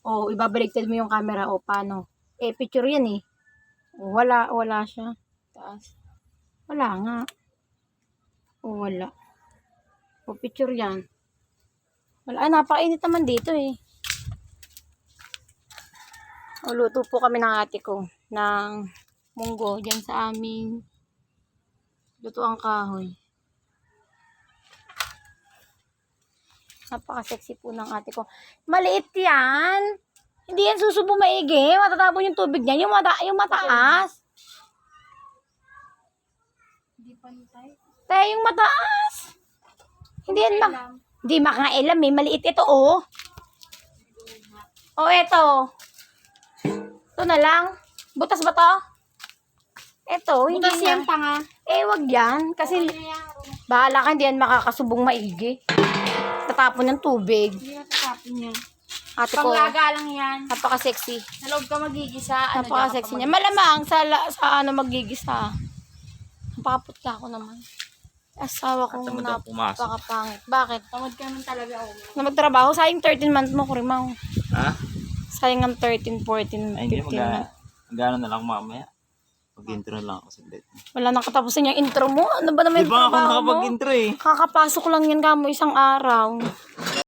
O, ibabaliktad mo yung camera. O, paano? Eh, picture yan eh. O, wala siya. Taas. Wala nga. O, wala. O, picture yan. Wala. Napakainit naman dito eh. O, luto po kami ng ate ko. Ng munggo. Diyan sa amin. Luto ang kahoy. Napaka-sexy po ng ate ko. Maliit yan. Hindi yan susubo maigi. Matatapon yung tubig niya. Yung mataas. Hindi pantay. Tayo yung mataas. Hindi yan Hindi makailam eh. Maliit ito oh. Oh, ito. Ito na lang. Butas ba to? Ito. Hindi Butas yan. yan, tanga. Eh, wag yan. Kasi bahala ka. Hindi yan makakasubong maigi. Tatapon ng tubig. Hindi natatapon yan. Ate ko. Panglaga lang yan. Napaka-sexy. Sa loob ka magigisa. Napaka-sexy niya. Malamang sa ano magigisa. Napakaputka ako naman. Asawa kong napakapangit. Bakit? Tamad ka naman talaga. Na magtrabaho, sayang 13 month mo, Kurimaw. Ha? Sayang ang 13, 14, 15 Ay, hindi. month. Gano'n na lang mamaya. Mag-intro na lang ako saglit. Wala nang katapusan yung intro mo. Ano ba naman Di yung ba ako trabaho mo? nakapag-intro eh? Kakapasok lang yan kamo isang araw.